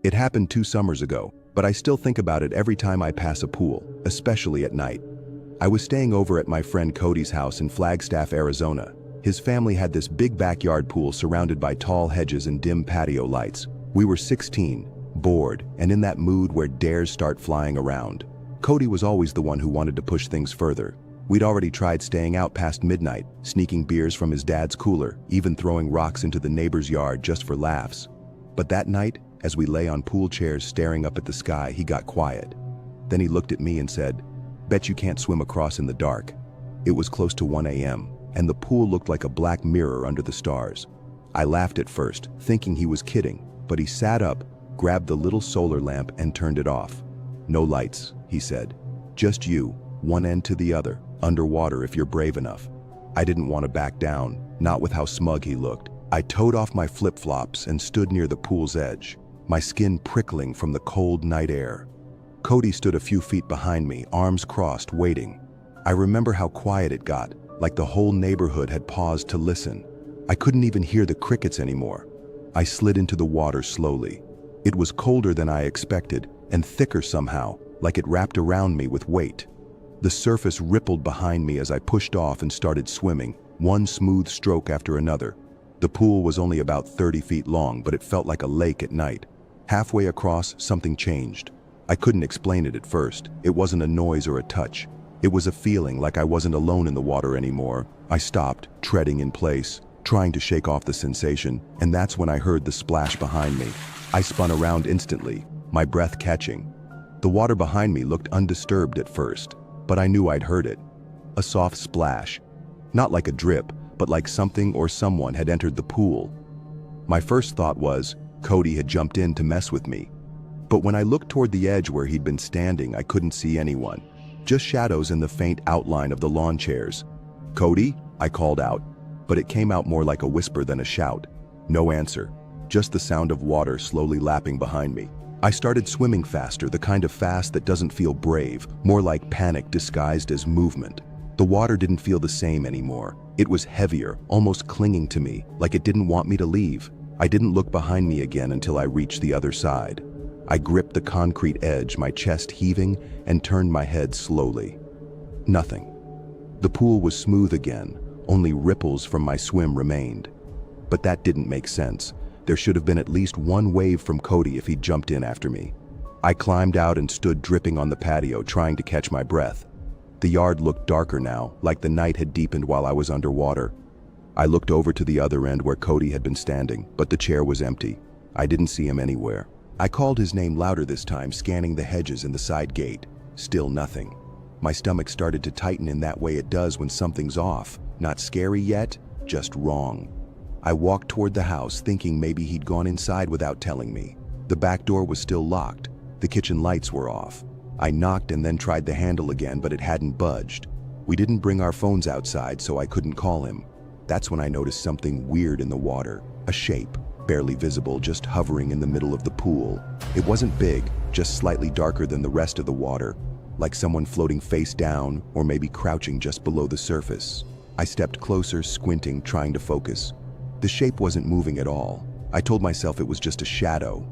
It happened 2 summers ago, but I still think about it every time I pass a pool, especially at night. I was staying over at my friend Cody's house in Flagstaff, Arizona. His family had this big backyard pool surrounded by tall hedges and dim patio lights. We were 16, bored, and in that mood where dares start flying around. Cody was always the one who wanted to push things further. We'd already tried staying out past midnight, sneaking beers from his dad's cooler, even throwing rocks into the neighbor's yard just for laughs. But that night, as we lay on pool chairs staring up at the sky, he got quiet. Then he looked at me and said, "Bet you can't swim across in the dark." It was close to 1 a.m., and the pool looked like a black mirror under the stars. I laughed at first, thinking he was kidding, but he sat up, grabbed the little solar lamp and turned it off. "No lights," he said. "Just you, one end to the other, underwater if you're brave enough." I didn't want to back down, not with how smug he looked. I towed off my flip-flops and stood near the pool's edge, my skin prickling from the cold night air. Cody stood a few feet behind me, arms crossed, waiting. I remember how quiet it got, like the whole neighborhood had paused to listen. I couldn't even hear the crickets anymore. I slid into the water slowly. It was colder than I expected, and thicker somehow, like it wrapped around me with weight. The surface rippled behind me as I pushed off and started swimming, one smooth stroke after another. The pool was only about 30 feet long, but it felt like a lake at night. Halfway across, something changed. I couldn't explain it at first. It wasn't a noise or a touch. It was a feeling like I wasn't alone in the water anymore. I stopped, treading in place, trying to shake off the sensation, and that's when I heard the splash behind me. I spun around instantly, my breath catching. The water behind me looked undisturbed at first, but I knew I'd heard it. A soft splash. Not like a drip, but like something or someone had entered the pool. My first thought was, Cody had jumped in to mess with me. But when I looked toward the edge where he'd been standing, I couldn't see anyone. Just shadows in the faint outline of the lawn chairs. "Cody?" I called out, but it came out more like a whisper than a shout. No answer, just the sound of water slowly lapping behind me. I started swimming faster, the kind of fast that doesn't feel brave, more like panic disguised as movement. The water didn't feel the same anymore. It was heavier, almost clinging to me, like it didn't want me to leave. I didn't look behind me again until I reached the other side. I gripped the concrete edge, my chest heaving, and turned my head slowly. Nothing. The pool was smooth again, only ripples from my swim remained. But that didn't make sense. There should have been at least one wave from Cody if he'd jumped in after me. I climbed out and stood dripping on the patio, trying to catch my breath. The yard looked darker now, like the night had deepened while I was underwater. I looked over to the other end where Cody had been standing, but the chair was empty. I didn't see him anywhere. I called his name louder this time, scanning the hedges and the side gate. Still nothing. My stomach started to tighten in that way it does when something's off. Not scary yet, just wrong. I walked toward the house, thinking maybe he'd gone inside without telling me. The back door was still locked. The kitchen lights were off. I knocked and then tried the handle again, but it hadn't budged. We didn't bring our phones outside, so I couldn't call him. That's when I noticed something weird in the water. A shape, barely visible, just hovering in the middle of the pool. It wasn't big, just slightly darker than the rest of the water, like someone floating face down or maybe crouching just below the surface. I stepped closer, squinting, trying to focus. The shape wasn't moving at all. I told myself it was just a shadow.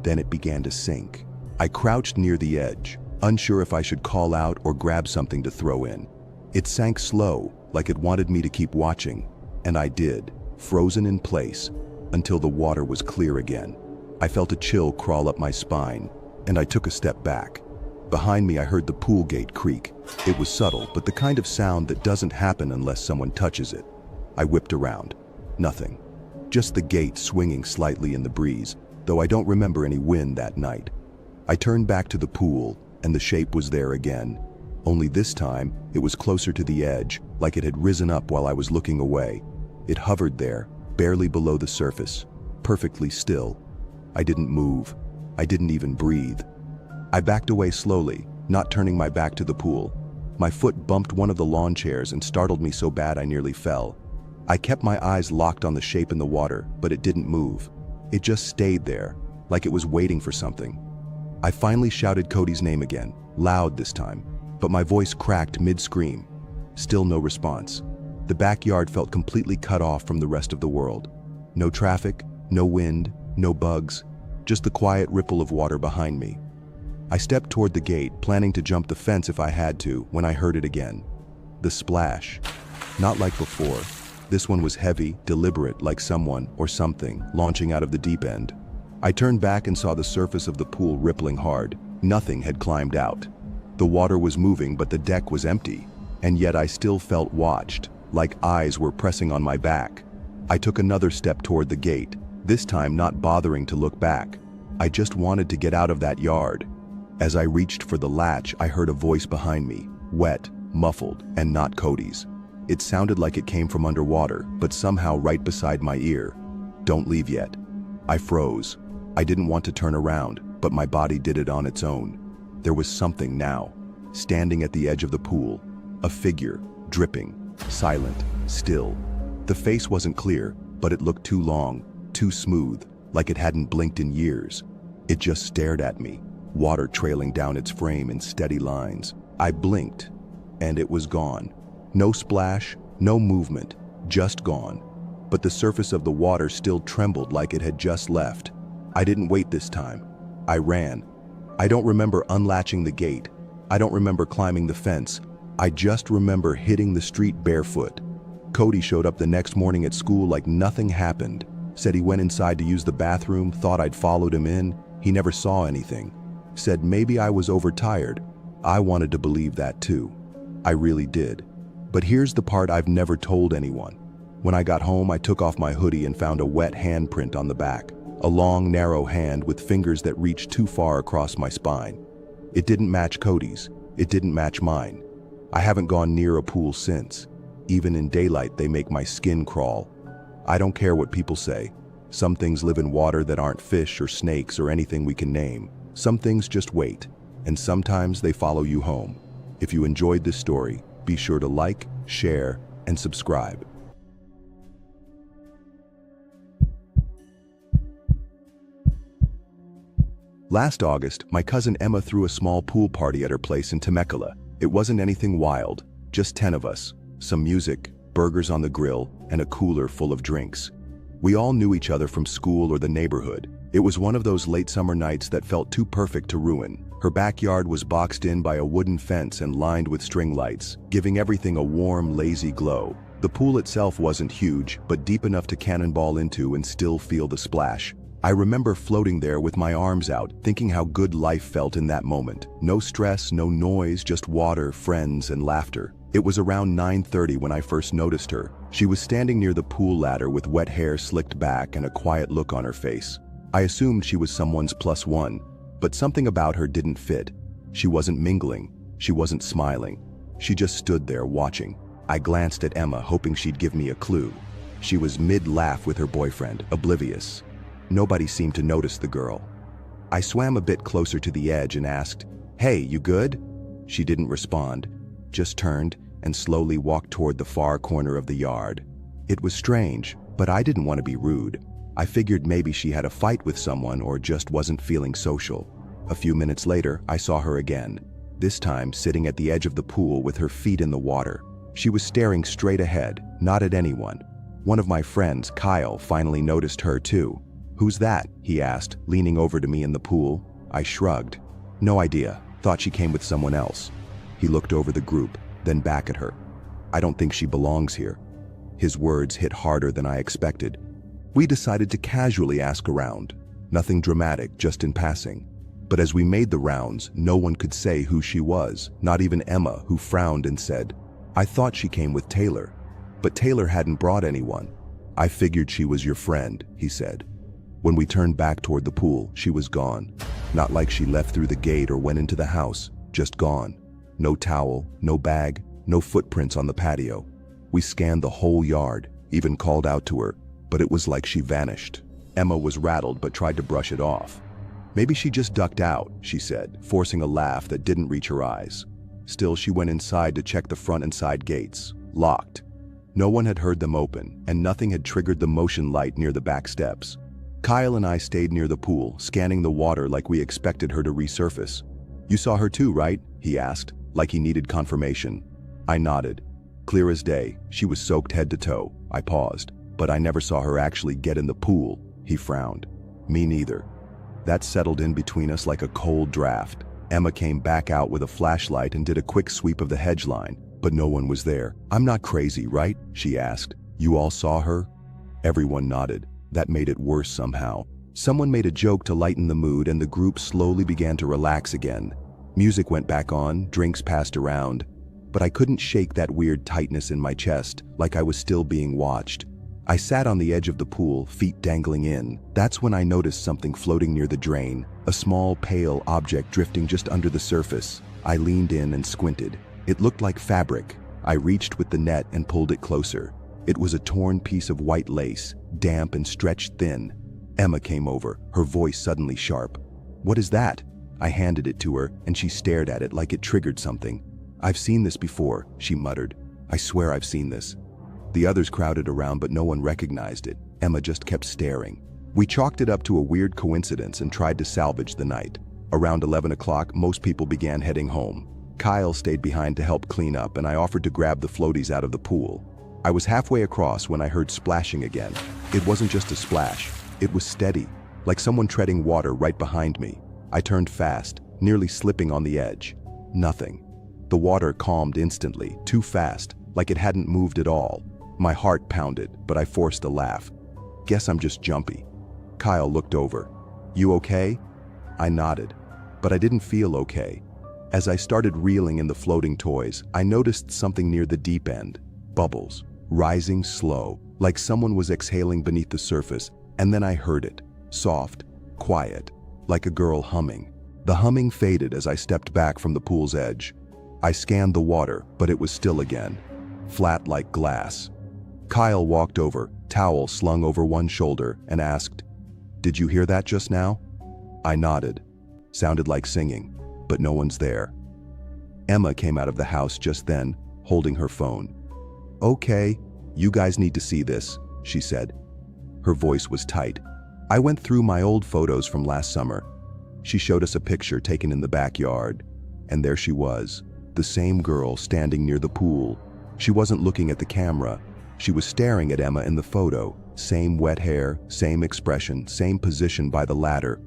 Then it began to sink. I crouched near the edge, unsure if I should call out or grab something to throw in. It sank slow, like it wanted me to keep watching, and I did, frozen in place, until the water was clear again. I felt a chill crawl up my spine, and I took a step back. Behind me I heard the pool gate creak. It was subtle, but the kind of sound that doesn't happen unless someone touches it. I whipped around. Nothing. Just the gate swinging slightly in the breeze, though I don't remember any wind that night. I turned back to the pool, and the shape was there again. Only this time, it was closer to the edge, like it had risen up while I was looking away. It hovered there, barely below the surface, perfectly still. I didn't move. I didn't even breathe. I backed away slowly, not turning my back to the pool. My foot bumped one of the lawn chairs and startled me so bad I nearly fell. I kept my eyes locked on the shape in the water, but it didn't move. It just stayed there, like it was waiting for something. I finally shouted Cody's name again, loud this time, but my voice cracked mid-scream. Still no response. The backyard felt completely cut off from the rest of the world. No traffic, no wind, no bugs, just the quiet ripple of water behind me. I stepped toward the gate, planning to jump the fence if I had to, when I heard it again. The splash. Not like before. This one was heavy, deliberate, like someone, or something, launching out of the deep end. I turned back and saw the surface of the pool rippling hard. Nothing had climbed out. The water was moving, but the deck was empty. And yet I still felt watched, like eyes were pressing on my back. I took another step toward the gate, this time not bothering to look back. I just wanted to get out of that yard. As I reached for the latch, I heard a voice behind me, wet, muffled, and not Cody's. It sounded like it came from underwater, but somehow right beside my ear. "Don't leave yet." I froze. I didn't want to turn around, but my body did it on its own. There was something now, standing at the edge of the pool. A figure, dripping, silent, still. The face wasn't clear, but it looked too long, too smooth, like it hadn't blinked in years. It just stared at me, water trailing down its frame in steady lines. I blinked, and it was gone. No splash, no movement, just gone. But the surface of the water still trembled like it had just left. I didn't wait this time. I ran. I don't remember unlatching the gate. I don't remember climbing the fence. I just remember hitting the street barefoot. Cody showed up the next morning at school like nothing happened. Said he went inside to use the bathroom, thought I'd followed him in. He never saw anything. Said maybe I was overtired. I wanted to believe that too. I really did. But here's the part I've never told anyone. When I got home, I took off my hoodie and found a wet handprint on the back. A long, narrow hand with fingers that reached too far across my spine. It didn't match Cody's. It didn't match mine. I haven't gone near a pool since. Even in daylight, they make my skin crawl. I don't care what people say. Some things live in water that aren't fish or snakes or anything we can name. Some things just wait, and sometimes they follow you home. If you enjoyed this story, be sure to like, share, and subscribe. Last August, my cousin Emma threw a small pool party at her place in Temecula. It wasn't anything wild, just 10 of us. Some music, burgers on the grill, and a cooler full of drinks. We all knew each other from school or the neighborhood. It was one of those late summer nights that felt too perfect to ruin. Her backyard was boxed in by a wooden fence and lined with string lights, giving everything a warm, lazy glow. The pool itself wasn't huge, but deep enough to cannonball into and still feel the splash. I remember floating there with my arms out, thinking how good life felt in that moment. No stress, no noise, just water, friends, and laughter. It was around 9:30 when I first noticed her. She was standing near the pool ladder with wet hair slicked back and a quiet look on her face. I assumed she was someone's plus one, but something about her didn't fit. She wasn't mingling. She wasn't smiling. She just stood there watching. I glanced at Emma, hoping she'd give me a clue. She was mid-laugh with her boyfriend, oblivious. Nobody seemed to notice the girl. I swam a bit closer to the edge and asked, "Hey, you good?" She didn't respond, just turned and slowly walked toward the far corner of the yard. It was strange, but I didn't want to be rude. I figured maybe she had a fight with someone or just wasn't feeling social. A few minutes later, I saw her again, this time sitting at the edge of the pool with her feet in the water. She was staring straight ahead, not at anyone. One of my friends, Kyle, finally noticed her too. "Who's that?" he asked, leaning over to me in the pool. I shrugged. "No idea. Thought she came with someone else." He looked over the group, then back at her. "I don't think she belongs here." His words hit harder than I expected. We decided to casually ask around. Nothing dramatic, just in passing. But as we made the rounds, no one could say who she was, not even Emma, who frowned and said, "I thought she came with Taylor." But Taylor hadn't brought anyone. "I figured she was your friend," he said. When we turned back toward the pool, she was gone. Not like she left through the gate or went into the house, just gone. No towel, no bag, no footprints on the patio. We scanned the whole yard, even called out to her, but it was like she vanished. Emma was rattled but tried to brush it off. "Maybe she just ducked out," she said, forcing a laugh that didn't reach her eyes. Still, she went inside to check the front and side gates. Locked. No one had heard them open, and nothing had triggered the motion light near the back steps. Kyle and I stayed near the pool, scanning the water like we expected her to resurface. "You saw her too, right?" he asked, like he needed confirmation. I nodded. Clear as day, she was soaked head to toe. I paused. "But I never saw her actually get in the pool," he frowned. "Me neither." That settled in between us like a cold draft. Emma came back out with a flashlight and did a quick sweep of the hedge line, but no one was there. "I'm not crazy, right?" she asked. "You all saw her?" Everyone nodded. That made it worse somehow. Someone made a joke to lighten the mood, and the group slowly began to relax again. Music went back on, drinks passed around, but I couldn't shake that weird tightness in my chest, like I was still being watched. I sat on the edge of the pool, feet dangling in. That's when I noticed something floating near the drain, a small, pale object drifting just under the surface. I leaned in and squinted. It looked like fabric. I reached with the net and pulled it closer. It was a torn piece of white lace, damp and stretched thin. Emma came over, her voice suddenly sharp. "What is that?" I handed it to her, and she stared at it like it triggered something. "I've seen this before," she muttered. "I swear I've seen this." The others crowded around, but no one recognized it. Emma just kept staring. We chalked it up to a weird coincidence and tried to salvage the night. Around 11 o'clock, most people began heading home. Kyle stayed behind to help clean up, and I offered to grab the floaties out of the pool. I was halfway across when I heard splashing again. It wasn't just a splash. It was steady, like someone treading water right behind me. I turned fast, nearly slipping on the edge. Nothing. The water calmed instantly, too fast, like it hadn't moved at all. My heart pounded, but I forced a laugh. "Guess I'm just jumpy." Kyle looked over. "You okay?" I nodded, but I didn't feel okay. As I started reeling in the floating toys, I noticed something near the deep end. Bubbles, rising slow, like someone was exhaling beneath the surface, and then I heard it. Soft, quiet, like a girl humming. The humming faded as I stepped back from the pool's edge. I scanned the water, but it was still again, flat like glass. Kyle walked over, towel slung over one shoulder, and asked, "Did you hear that just now?" I nodded. Sounded like singing, but no one's there. Emma came out of the house just then, holding her phone. "Okay, you guys need to see this," she said. Her voice was tight. I went through my old photos from last summer. She showed us a picture taken in the backyard, and there she was, the same girl standing near the pool. She wasn't looking at the camera. She was staring at Emma in the photo. Same wet hair, same expression, same position by the ladder.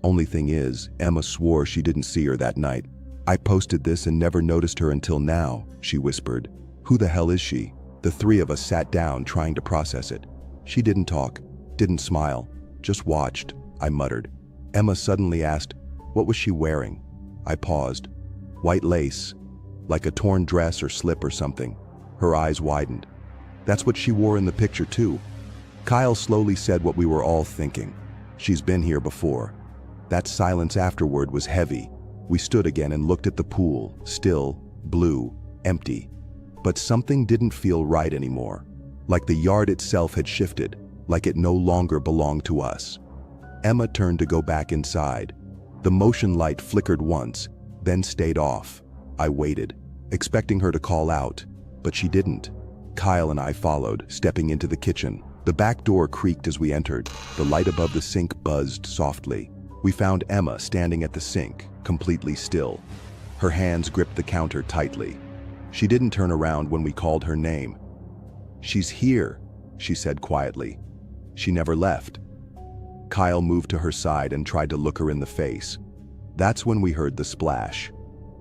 Only thing is, Emma swore she didn't see her that night. "I posted this and never noticed her until now," she whispered. "Who the hell is she?" The three of us sat down trying to process it. She didn't talk, didn't smile, just watched, I muttered. Emma suddenly asked, "What was she wearing?" I paused. "White lace, like a torn dress or slip or something." Her eyes widened. "That's what she wore in the picture too." Kyle slowly said what we were all thinking. "She's been here before." That silence afterward was heavy. We stood again and looked at the pool, still, blue, empty. But something didn't feel right anymore. Like the yard itself had shifted, like it no longer belonged to us. Emma turned to go back inside. The motion light flickered once, then stayed off. I waited, expecting her to call out, but she didn't. Kyle and I followed, stepping into the kitchen. The back door creaked as we entered. The light above the sink buzzed softly. We found Emma standing at the sink, completely still. Her hands gripped the counter tightly. She didn't turn around when we called her name. "She's here," she said quietly. She never left. Kyle moved to her side and tried to look her in the face. That's when we heard the splash.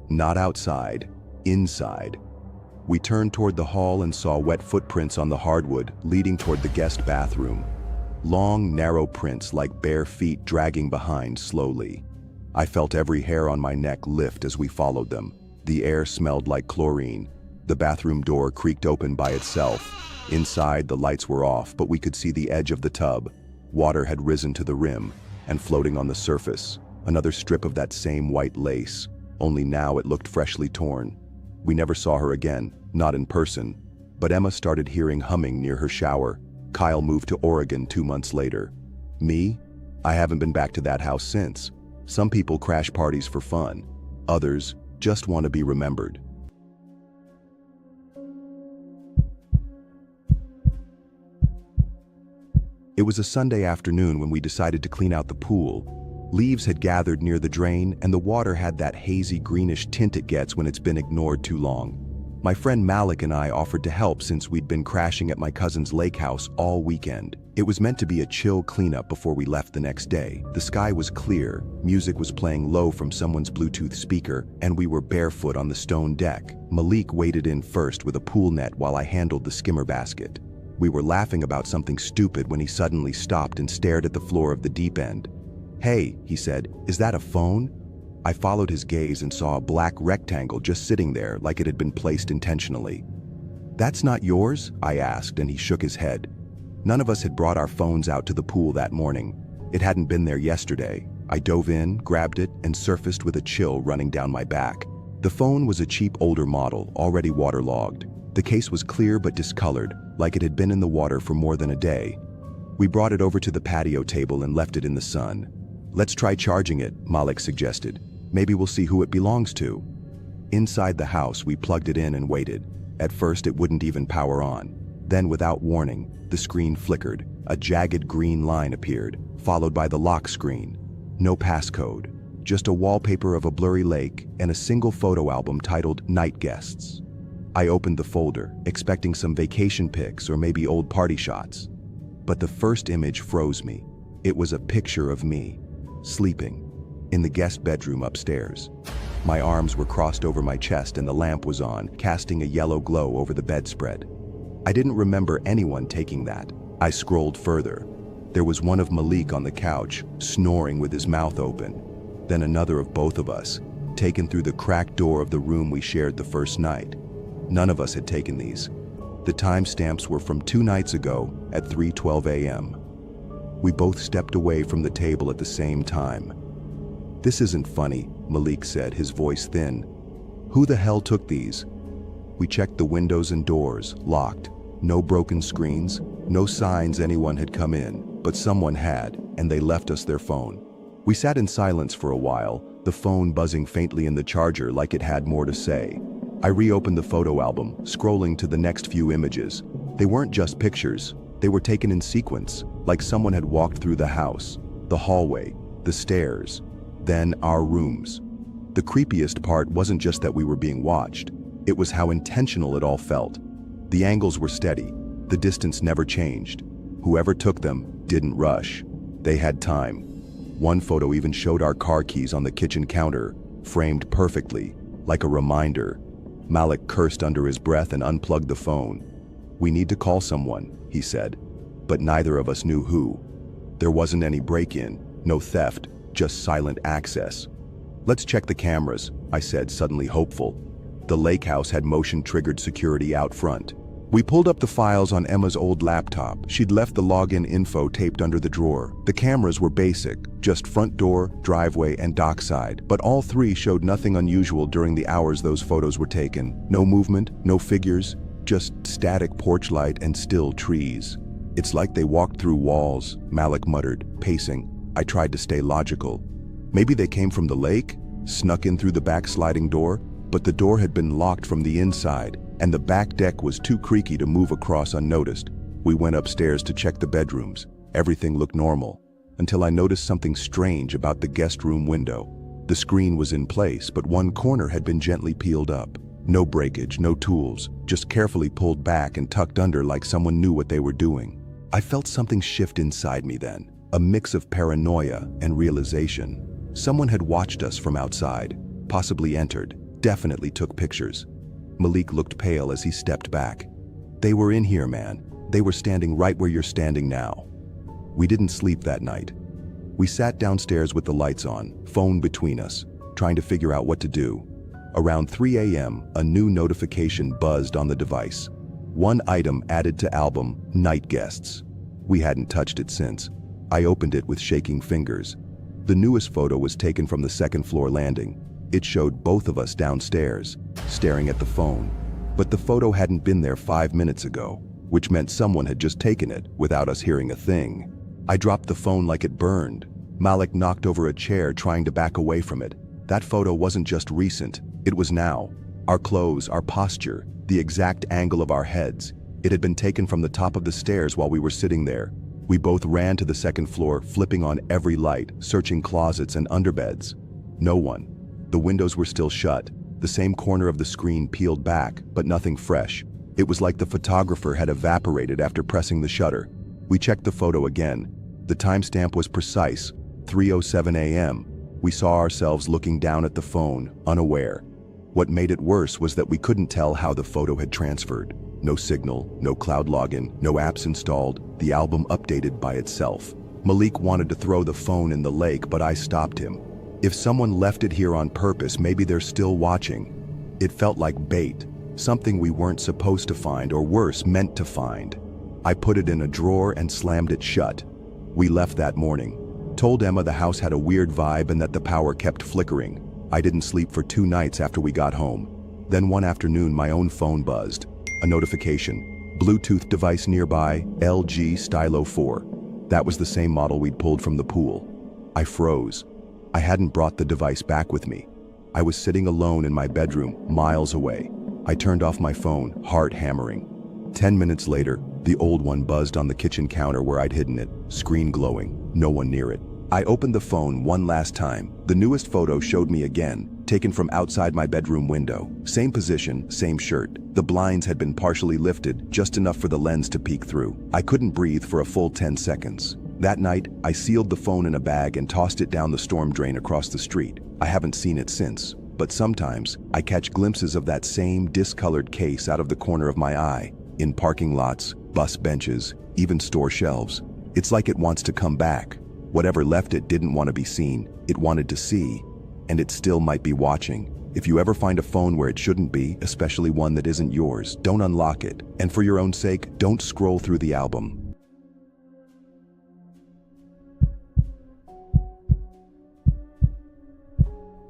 Not outside, inside. We turned toward the hall and saw wet footprints on the hardwood leading toward the guest bathroom. Long, narrow prints like bare feet dragging behind slowly. I felt every hair on my neck lift as we followed them. The air smelled like chlorine. The bathroom door creaked open by itself. Inside, the lights were off, but we could see the edge of the tub. Water had risen to the rim, and floating on the surface, another strip of that same white lace, only now it looked freshly torn. We never saw her again, not in person, but Emma started hearing humming near her shower. Kyle moved to Oregon 2 months later. Me? I haven't been back to that house since. Some people crash parties for fun. Others just want to be remembered. It was a Sunday afternoon when we decided to clean out the pool. Leaves had gathered near the drain, and the water had that hazy greenish tint it gets when it's been ignored too long. My friend Malik and I offered to help since we'd been crashing at my cousin's lake house all weekend. It was meant to be a chill cleanup before we left the next day. The sky was clear, music was playing low from someone's Bluetooth speaker, and we were barefoot on the stone deck. Malik waded in first with a pool net while I handled the skimmer basket. We were laughing about something stupid when he suddenly stopped and stared at the floor of the deep end. "Hey," he said, "is that a phone?" I followed his gaze and saw a black rectangle just sitting there like it had been placed intentionally. "That's not yours?" I asked, and he shook his head. None of us had brought our phones out to the pool that morning. It hadn't been there yesterday. I dove in, grabbed it, and surfaced with a chill running down my back. The phone was a cheap older model, already waterlogged. The case was clear but discolored, like it had been in the water for more than a day. We brought it over to the patio table and left it in the sun. "Let's try charging it," Malik suggested. "Maybe we'll see who it belongs to." Inside the house, we plugged it in and waited. At first, it wouldn't even power on. Then, without warning, the screen flickered. A jagged green line appeared, followed by the lock screen. No passcode, just a wallpaper of a blurry lake and a single photo album titled Night Guests. I opened the folder, expecting some vacation pics or maybe old party shots. But the first image froze me. It was a picture of me, sleeping, in the guest bedroom upstairs. My arms were crossed over my chest and the lamp was on, casting a yellow glow over the bedspread. I didn't remember anyone taking that. I scrolled further. There was one of Malik on the couch, snoring with his mouth open. Then another of both of us, taken through the cracked door of the room we shared the first night. None of us had taken these. The timestamps were from 2 nights ago at 3:12 a.m. We both stepped away from the table at the same time. "This isn't funny," Malik said, his voice thin. "Who the hell took these?" We checked the windows and doors, locked. No broken screens, no signs anyone had come in, but someone had, and they left us their phone. We sat in silence for a while, the phone buzzing faintly in the charger like it had more to say. I reopened the photo album, scrolling to the next few images. They weren't just pictures, they were taken in sequence, like someone had walked through the house, the hallway, the stairs, then our rooms. The creepiest part wasn't just that we were being watched, it was how intentional it all felt. The angles were steady, the distance never changed. Whoever took them didn't rush. They had time. One photo even showed our car keys on the kitchen counter, framed perfectly, like a reminder. Malik cursed under his breath and unplugged the phone. "We need to call someone," he said, but neither of us knew who. There wasn't any break-in, no theft, just silent access. "Let's check the cameras," I said, suddenly hopeful. The lake house had motion-triggered security out front. We pulled up the files on Emma's old laptop. She'd left the login info taped under the drawer. The cameras were basic, just front door, driveway, and dockside, but all 3 showed nothing unusual during the hours those photos were taken. No movement, no figures, just static porch light and still trees. "It's like they walked through walls," Malik muttered, pacing. I tried to stay logical. Maybe they came from the lake, snuck in through the back sliding door, but the door had been locked from the inside, and the back deck was too creaky to move across unnoticed. We went upstairs to check the bedrooms. Everything looked normal, until I noticed something strange about the guest room window. The screen was in place, but one corner had been gently peeled up. No breakage, no tools, just carefully pulled back and tucked under like someone knew what they were doing. I felt something shift inside me then, a mix of paranoia and realization. Someone had watched us from outside, possibly entered, definitely took pictures. Malik looked pale as he stepped back. "They were in here, man. They were standing right where you're standing now." We didn't sleep that night. We sat downstairs with the lights on, phone between us, trying to figure out what to do. Around 3 a.m., a new notification buzzed on the device. One item added to album, Night Guests. We hadn't touched it since. I opened it with shaking fingers. The newest photo was taken from the second-floor landing. It showed both of us downstairs, staring at the phone. But the photo hadn't been there 5 minutes ago, which meant someone had just taken it without us hearing a thing. I dropped the phone like it burned. Malik knocked over a chair trying to back away from it. That photo wasn't just recent, it was now. Our clothes, our posture, the exact angle of our heads. It had been taken from the top of the stairs while we were sitting there. We both ran to the second floor, flipping on every light, searching closets and underbeds. No one. The windows were still shut. the same corner of the screen peeled back, but nothing fresh. It was like the photographer had evaporated after pressing the shutter. We checked the photo again. The timestamp was precise, 3:07 a.m. We saw ourselves looking down at the phone, unaware. What made it worse was that we couldn't tell how the photo had transferred. No signal, no cloud login, no apps installed, the album updated by itself. Malik wanted to throw the phone in the lake, but I stopped him. If someone left it here on purpose, maybe they're still watching. It felt like bait, something we weren't supposed to find, or worse, meant to find. I put it in a drawer and slammed it shut. We left that morning. Told Emma the house had a weird vibe and that the power kept flickering. I didn't sleep for 2 nights after we got home. Then one afternoon, my own phone buzzed. A notification. Bluetooth device nearby, LG Stylo 4. That was the same model we'd pulled from the pool. I froze. I hadn't brought the device back with me. I was sitting alone in my bedroom, miles away. I turned off my phone, heart hammering. 10 minutes later, the old one buzzed on the kitchen counter where I'd hidden it, screen glowing, no one near it. I opened the phone one last time. The newest photo showed me again, taken from outside my bedroom window. Same position, same shirt. The blinds had been partially lifted, just enough for the lens to peek through. I couldn't breathe for a full 10 seconds. That night, I sealed the phone in a bag and tossed it down the storm drain across the street. I haven't seen it since, but sometimes I catch glimpses of that same discolored case out of the corner of my eye, in parking lots, bus benches, even store shelves. It's like it wants to come back. Whatever left it didn't want to be seen, it wanted to see, and it still might be watching. If you ever find a phone where it shouldn't be, especially one that isn't yours, don't unlock it. And for your own sake, don't scroll through the album.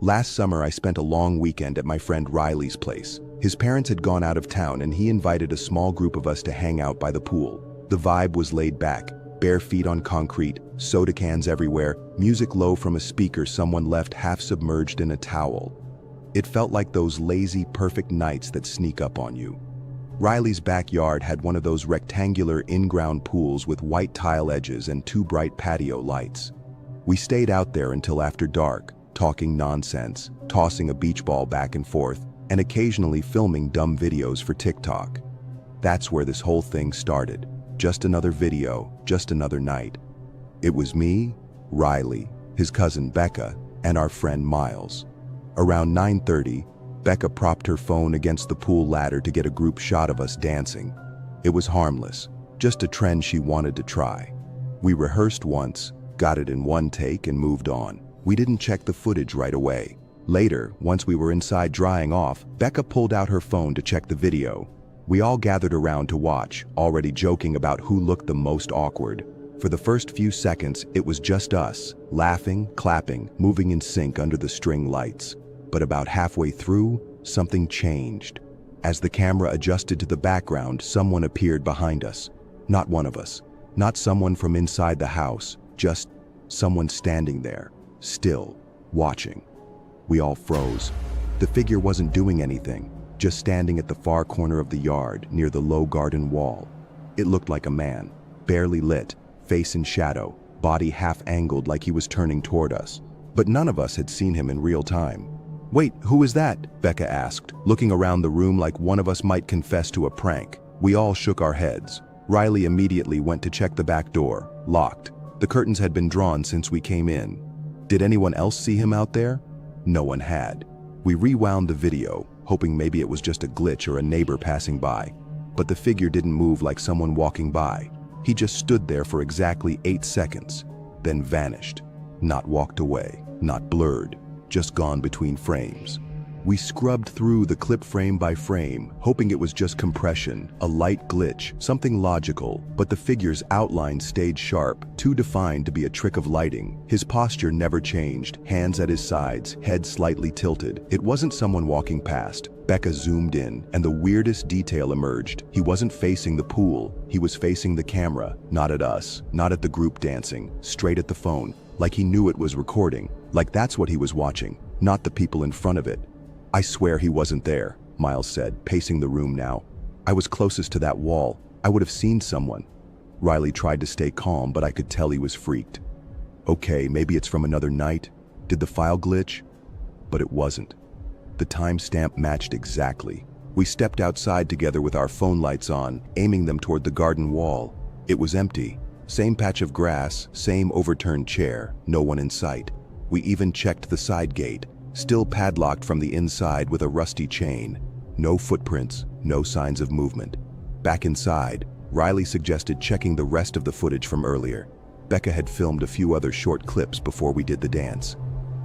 Last summer, I spent a long weekend at my friend Riley's place. His parents had gone out of town and he invited a small group of us to hang out by the pool. The vibe was laid back. Bare feet on concrete, soda cans everywhere, music low from a speaker someone left half submerged in a towel. It felt like those lazy, perfect nights that sneak up on you. Riley's backyard had one of those rectangular in-ground pools with white tile edges and 2 bright patio lights. We stayed out there until after dark, talking nonsense, tossing a beach ball back and forth, and occasionally filming dumb videos for TikTok. That's where this whole thing started. Just another video, just another night. It was me, Riley, his cousin Becca, and our friend Miles. Around 9:30, Becca propped her phone against the pool ladder to get a group shot of us dancing. It was harmless, just a trend she wanted to try. We rehearsed once, got it in one take and moved on. We didn't check the footage right away. Later, once we were inside drying off, Becca pulled out her phone to check the video. We all gathered around to watch, already joking about who looked the most awkward. For the first few seconds, it was just us, laughing, clapping, moving in sync under the string lights. But about halfway through, something changed. As the camera adjusted to the background, someone appeared behind us. Not one of us. Not someone from inside the house. Just someone standing there, still, watching. We all froze. The figure wasn't doing anything. Just standing at the far corner of the yard, near the low garden wall. It looked like a man, barely lit, face in shadow, body half-angled like he was turning toward us. But none of us had seen him in real time. "Wait, who is that?" Becca asked, looking around the room like one of us might confess to a prank. We all shook our heads. Riley immediately went to check the back door, locked. The curtains had been drawn since we came in. Did anyone else see him out there? No one had. We rewound the video, hoping maybe it was just a glitch or a neighbor passing by. But the figure didn't move like someone walking by. He just stood there for exactly 8 seconds, then vanished. Not walked away, not blurred, just gone between frames. We scrubbed through the clip frame by frame, hoping it was just compression, a light glitch, something logical, but the figure's outline stayed sharp, too defined to be a trick of lighting. His posture never changed, hands at his sides, head slightly tilted. It wasn't someone walking past. Becca zoomed in, and the weirdest detail emerged. He wasn't facing the pool, he was facing the camera, not at us, not at the group dancing, straight at the phone, like he knew it was recording, like that's what he was watching, not the people in front of it. "I swear he wasn't there," Miles said, pacing the room now. "I was closest to that wall. I would have seen someone." Riley tried to stay calm, but I could tell he was freaked. "Okay, maybe it's from another night. Did the file glitch?" But it wasn't. The timestamp matched exactly. We stepped outside together with our phone lights on, aiming them toward the garden wall. It was empty. Same patch of grass, same overturned chair, no one in sight. We even checked the side gate, still padlocked from the inside with a rusty chain. No footprints, no signs of movement. Back inside, Riley suggested checking the rest of the footage from earlier. Becca had filmed a few other short clips before we did the dance.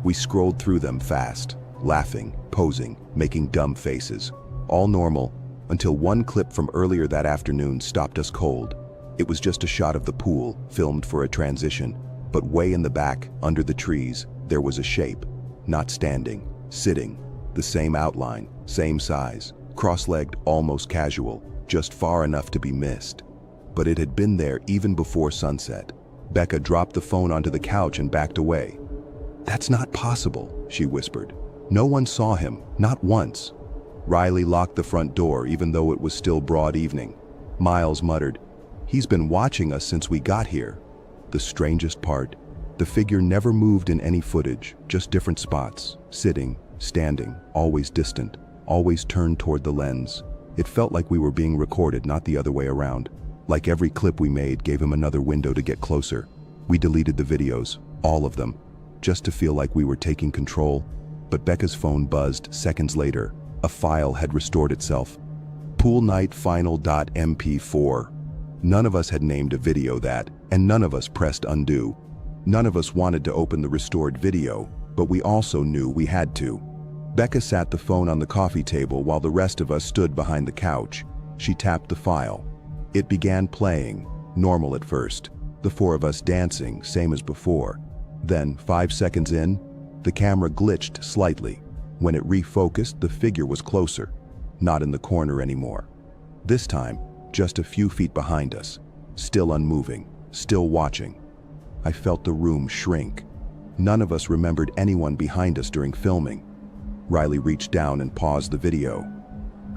We scrolled through them fast, laughing, posing, making dumb faces. All normal, until one clip from earlier that afternoon stopped us cold. It was just a shot of the pool, filmed for a transition, but way in the back, under the trees, there was a shape. Not standing, sitting, the same outline, same size, cross-legged, almost casual, just far enough to be missed. But it had been there even before sunset. Becca dropped the phone onto the couch and backed away. "That's not possible," she whispered. "No one saw him, not once." Riley locked the front door even though it was still broad evening. Miles muttered, "He's been watching us since we got here." The strangest part, the figure never moved in any footage, just different spots, sitting, standing, always distant, always turned toward the lens. It felt like we were being recorded, not the other way around. Like every clip we made gave him another window to get closer. We deleted the videos, all of them, just to feel like we were taking control. But Becca's phone buzzed seconds later. A file had restored itself. Pool night final.mp4. None of us had named a video that, and none of us pressed undo. None of us wanted to open the restored video, but we also knew we had to. Becca sat the phone on the coffee table while the rest of us stood behind the couch. She tapped the file. It began playing, normal at first. The four of us dancing, same as before. Then, 5 seconds in, the camera glitched slightly. When it refocused, the figure was closer, not in the corner anymore. This time, just a few feet behind us, still unmoving, still watching. I felt the room shrink. None of us remembered anyone behind us during filming. Riley reached down and paused the video.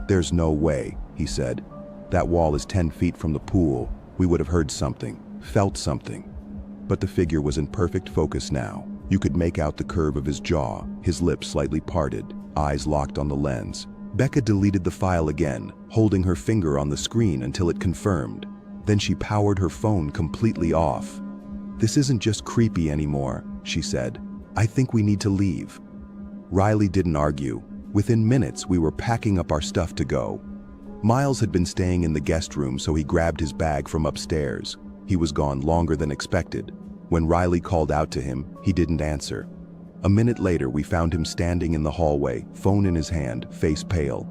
"There's no way," he said. "That wall is 10 feet from the pool. We would have heard something, felt something." But the figure was in perfect focus now. You could make out the curve of his jaw, his lips slightly parted, eyes locked on the lens. Becca deleted the file again, holding her finger on the screen until it confirmed. Then she powered her phone completely off. "This isn't just creepy anymore," she said. "I think we need to leave." Riley didn't argue. Within minutes, we were packing up our stuff to go. Miles had been staying in the guest room, so he grabbed his bag from upstairs. He was gone longer than expected. When Riley called out to him, he didn't answer. A minute later, we found him standing in the hallway, phone in his hand, face pale.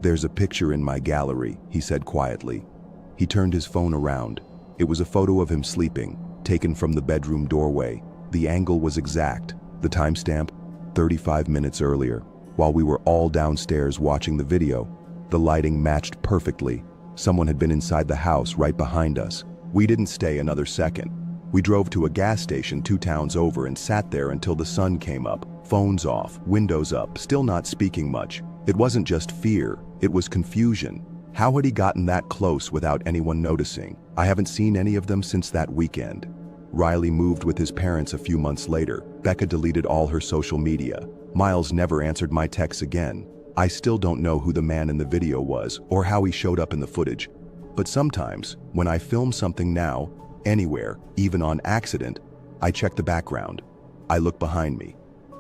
"There's a picture in my gallery," he said quietly. He turned his phone around. It was a photo of him sleeping, taken from the bedroom doorway. The angle was exact. The timestamp, 35 minutes earlier. While we were all downstairs watching the video, the lighting matched perfectly. Someone had been inside the house right behind us. We didn't stay another second. We drove to a gas station 2 towns over and sat there until the sun came up, phones off, windows up, still not speaking much. It wasn't just fear, it was confusion. How had he gotten that close without anyone noticing? I haven't seen any of them since that weekend. Riley moved with his parents a few months later. Becca deleted all her social media. Miles never answered my texts again. I still don't know who the man in the video was or how he showed up in the footage. But sometimes, when I film something now, anywhere, even on accident, I check the background. I look behind me,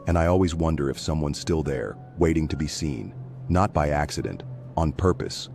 and I always wonder if someone's still there, waiting to be seen. Not by accident, on purpose.